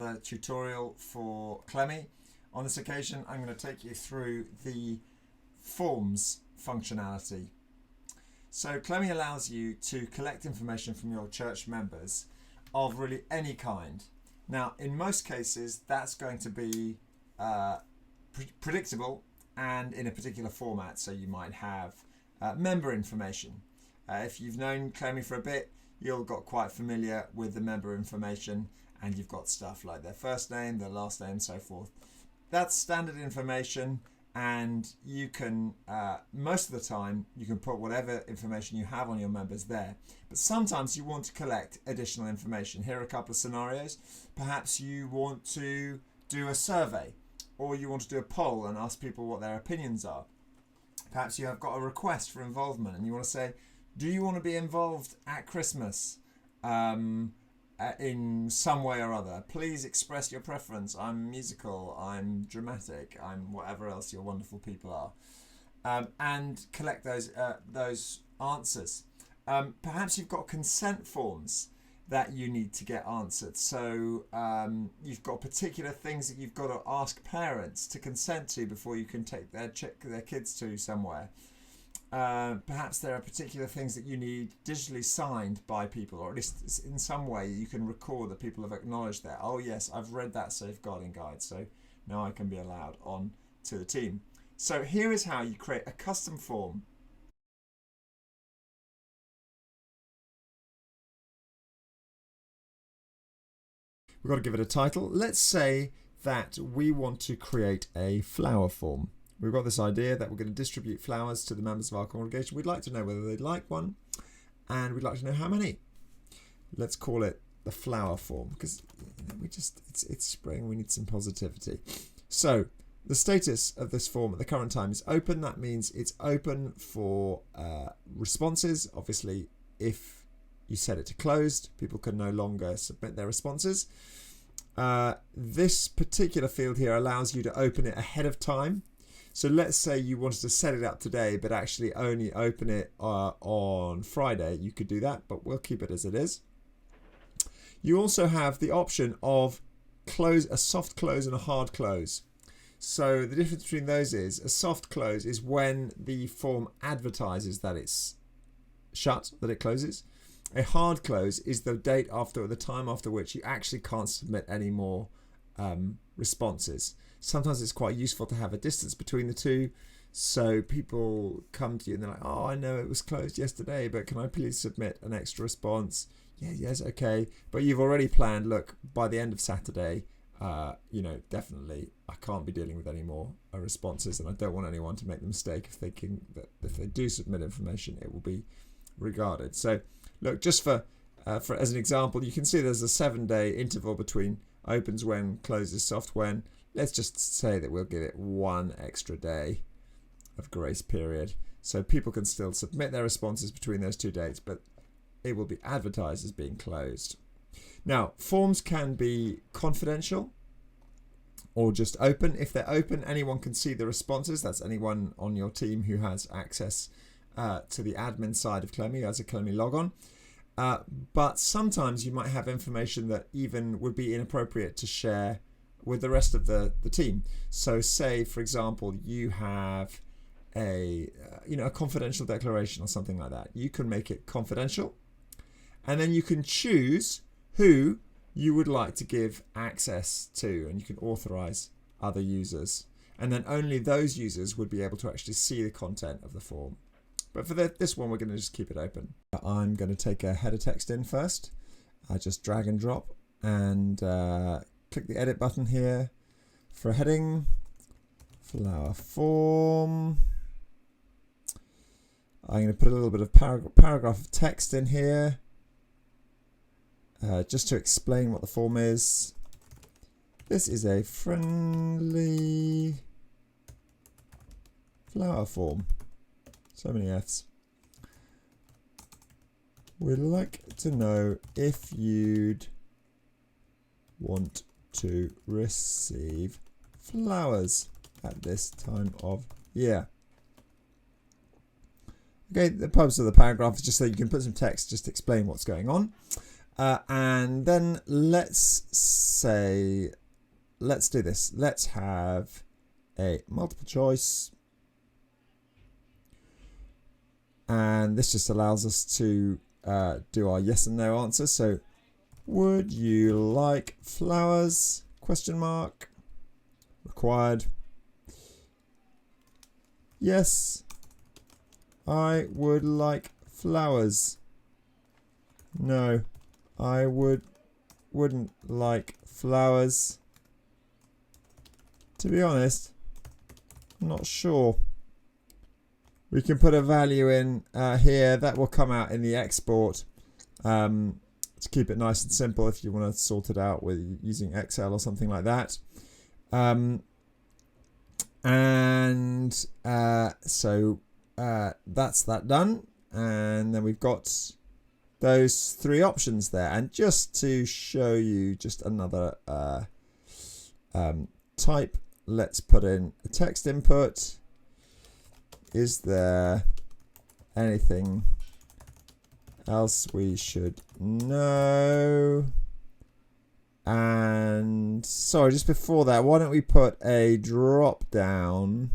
The tutorial for Klemi. On this occasion, I'm going to take you through the forms functionality. So Klemi allows you to collect information from your church members of really any kind. Now, in most cases, that's going to be predictable and in a particular format. So you might have member information. If you've known Klemi for a bit, you'll got quite familiar with the member information, and you've got stuff like their first name, their last name, and so forth. That's standard information, and you can, most of the time, you can put whatever information you have on your members there. But sometimes you want to collect additional information. Here are a couple of scenarios. Perhaps you want to do a survey, or you want to do a poll and ask people what their opinions are. Perhaps you have got a request for involvement, and you want to say, do you want to be involved at Christmas? In some way or other, please express your preference. I'm musical, I'm dramatic, I'm whatever else your wonderful people are, and collect those answers. Perhaps you've got consent forms that you need to get answered. So you've got particular things that you've got to ask parents to consent to before you can take their kids to somewhere. Perhaps there are particular things that you need digitally signed by people, or at least in some way you can record that people have acknowledged that. Oh yes, I've read that safeguarding guide, so now I can be allowed on to the team. So here is how you create a custom form. We've got to give it a title. Let's say that we want to create a flower form. We've got this idea that we're going to distribute flowers to the members of our congregation. We'd like to know whether they'd like one, and we'd like to know how many. Let's call it the flower form, because it's spring, we need some positivity. So the status of this form at the current time is open. That means it's open for responses. Obviously, if you set it to closed, people can no longer submit their responses. This particular field here allows you to open it ahead of time. So let's say you wanted to set it up today, but actually only open it on Friday. You could do that, but we'll keep it as it is. You also have the option of a soft close and a hard close. So the difference between those is a soft close is when the form advertises that it's shut, that it closes. A hard close is the date after, or the time after which you actually can't submit any more responses. Sometimes it's quite useful to have a distance between the two, so people come to you and they're like, oh, I know it was closed yesterday, but can I please submit an extra response? Yes, okay. But you've already planned, look, by the end of Saturday, definitely I can't be dealing with any more responses, and I don't want anyone to make the mistake of thinking that if they do submit information, it will be regarded. So look, just for as an example, you can see there's a 7-day interval between opens when, closes soft when. Let's just say that we'll give it 1 extra day of grace period. So people can still submit their responses between those 2 dates, but it will be advertised as being closed. Now, forms can be confidential or just open. If they're open, anyone can see the responses. That's anyone on your team who has access to the admin side of Klemi as a Klemi logon. But sometimes you might have information that even would be inappropriate to share with the rest of the team. So say, for example, you have a confidential declaration or something like that. You can make it confidential, and then you can choose who you would like to give access to, and you can authorize other users, and then only those users would be able to actually see the content of the form. But for this one, we're going to just keep it open. I'm going to take a header text in first. I just drag and drop and click the edit button here for a heading, flower form. I'm going to put a little bit of paragraph of text in here just to explain what the form is. This is a friendly flower form. So many F's. We'd like to know if you'd want to receive flowers at this time of year. Okay, the purpose of the paragraph is just so you can put some text just to explain what's going on. And then let's do this. Let's have a multiple choice. And this just allows us to do our yes and no answer. So, would you like flowers? Question mark. Required. Yes, I would like flowers. No, I wouldn't like flowers. To be honest, I'm not sure. We can put a value in here that will come out in the export to keep it nice and simple if you want to sort it out with using Excel or something like that. So that's that done. And then we've got those three options there. And just to show you just another type, let's put in a text input. Is there anything else we should know? And sorry, just before that, why don't we put a drop down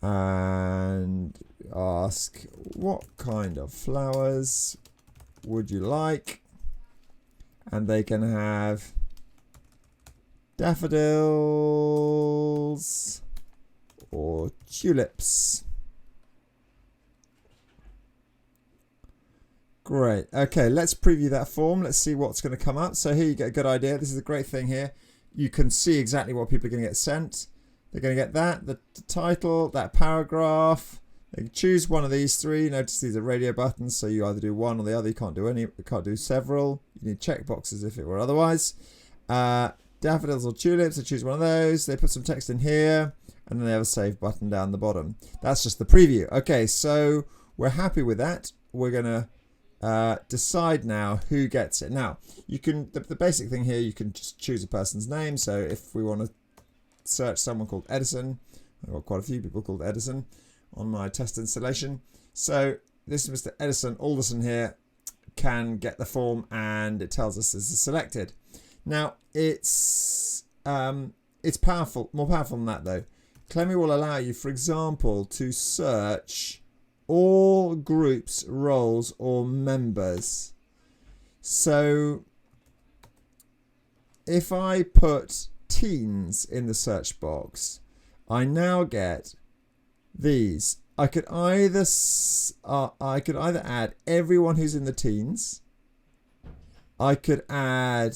and ask what kind of flowers would you like? And they can have daffodils or tulips. Great. Okay, let's preview that form. Let's see what's going to come up. So here you get a good idea. This is a great thing here. You can see exactly what people are going to get sent. They're going to get that, the title, that paragraph. They can choose one of these three. Notice these are radio buttons, so you either do one or the other. You can't do any. You can't do several. You need checkboxes if it were otherwise. Daffodils or tulips. They choose one of those. They put some text in here, and then they have a save button down the bottom. That's just the preview. Okay, so we're happy with that. We're going to decide now who gets it. Now, you can the basic thing here, you can just choose a person's name. So if we want to search someone called Edison, I've got quite a few people called Edison on my test installation. So this is Mr. Edison Alderson here, can get the form, and it tells us this is selected. Now it's powerful, more powerful than that though. Klemi will allow you, for example, to search all groups, roles, or members. So if I put teens in the search box, I now get these. I could either add everyone who's in the teens. I could add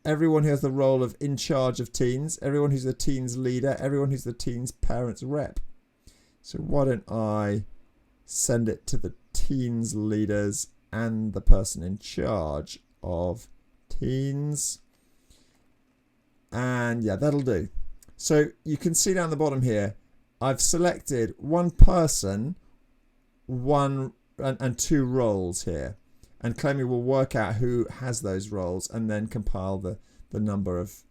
everyone who has the role of in charge of teens, everyone who's the teens leader, everyone who's the teens parents rep. So why don't I send it to the teens leaders and the person in charge of teens. And yeah, that'll do. So you can see down the bottom here, I've selected one person, one and two roles here. And Klemi will work out who has those roles and then compile the number of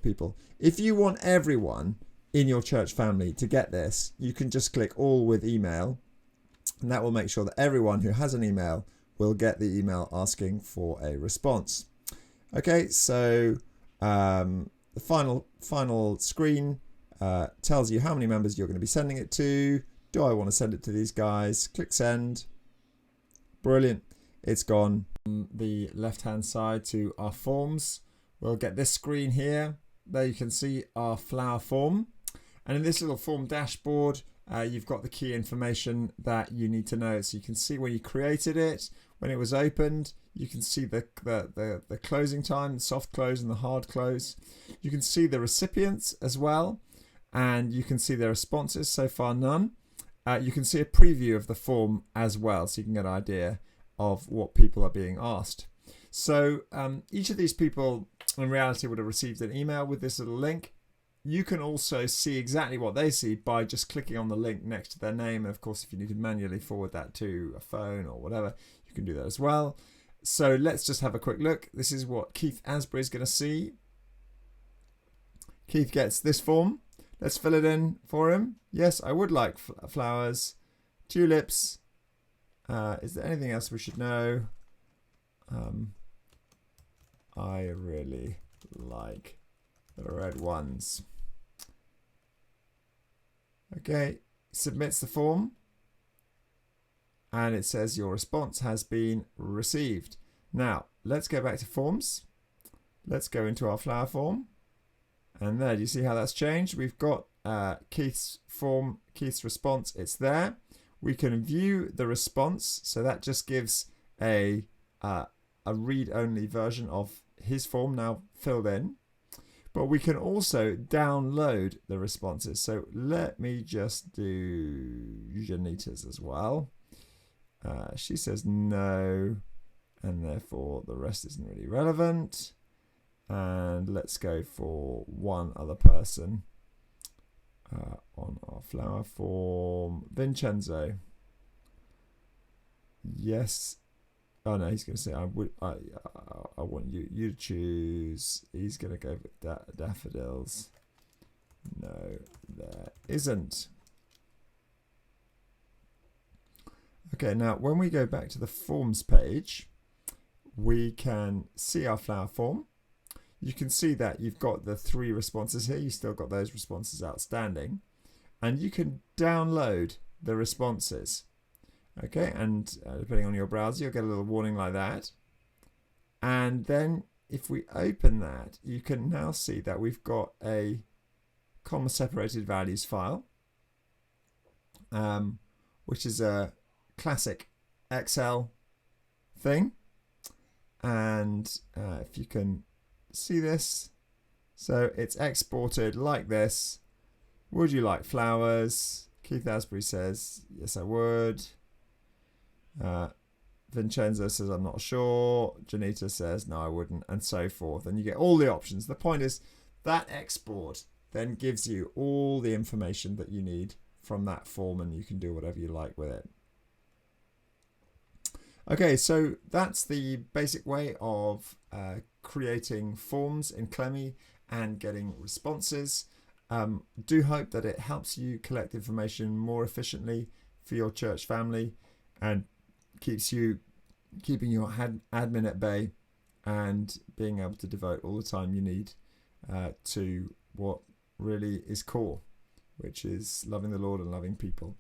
people. If you want everyone in your church family to get this, you can just click all with email, and that will make sure that everyone who has an email will get the email asking for a response. Okay, so the final screen tells you how many members you're going to be sending it to. Do I want to send it to these guys? Click send. Brilliant. It's gone on the left hand side to our forms. We'll get this screen here. There you can see our flower form. And in this little form dashboard, you've got the key information that you need to know. So you can see when you created it, when it was opened, you can see the closing time, the soft close and the hard close. You can see the recipients as well, and you can see their responses. So far, none. You can see a preview of the form as well, so you can get an idea of what people are being asked. So each of these people in reality would have received an email with this little link. You can also see exactly what they see by just clicking on the link next to their name. And of course, if you need to manually forward that to a phone or whatever, you can do that as well. So let's just have a quick look. This is what Keith Asbury is going to see. Keith gets this form. Let's fill it in for him. Yes, I would like flowers, tulips. Is there anything else we should know? I really like the red ones. Okay, submits the form and it says your response has been received. Now let's go back to forms. Let's go into our flower form, and there, do you see how that's changed? We've got Keith's form, Keith's response, it's there. We can view the response, so that just gives a read-only version of his form now filled in. But we can also download the responses. So let me just do Janita's as well. She says no, and therefore the rest isn't really relevant. And let's go for one other person on our flower form. Vincenzo. Yes. Oh no, he's going to say I want you to choose. He's going to go with daffodils. No, there isn't. Okay, now when we go back to the forms page, we can see our flower form. You can see that you've got the 3 responses here. You've still got those responses outstanding. And you can download the responses. Okay, and depending on your browser, you'll get a little warning like that. And then if we open that, you can now see that we've got a comma separated values file, which is a classic Excel thing. And if you can see this, so it's exported like this. Would you like flowers? Keith Asbury says yes I would. Vincenzo says I'm not sure. Janita says no I wouldn't, and so forth. And you get all the options. The point is that export then gives you all the information that you need from that form, and you can do whatever you like with it. Okay, so that's the basic way of creating forms in Klemi and getting responses. Do hope that it helps you collect information more efficiently for your church family and keeping your admin at bay and being able to devote all the time you need to what really is core, which is loving the Lord and loving people.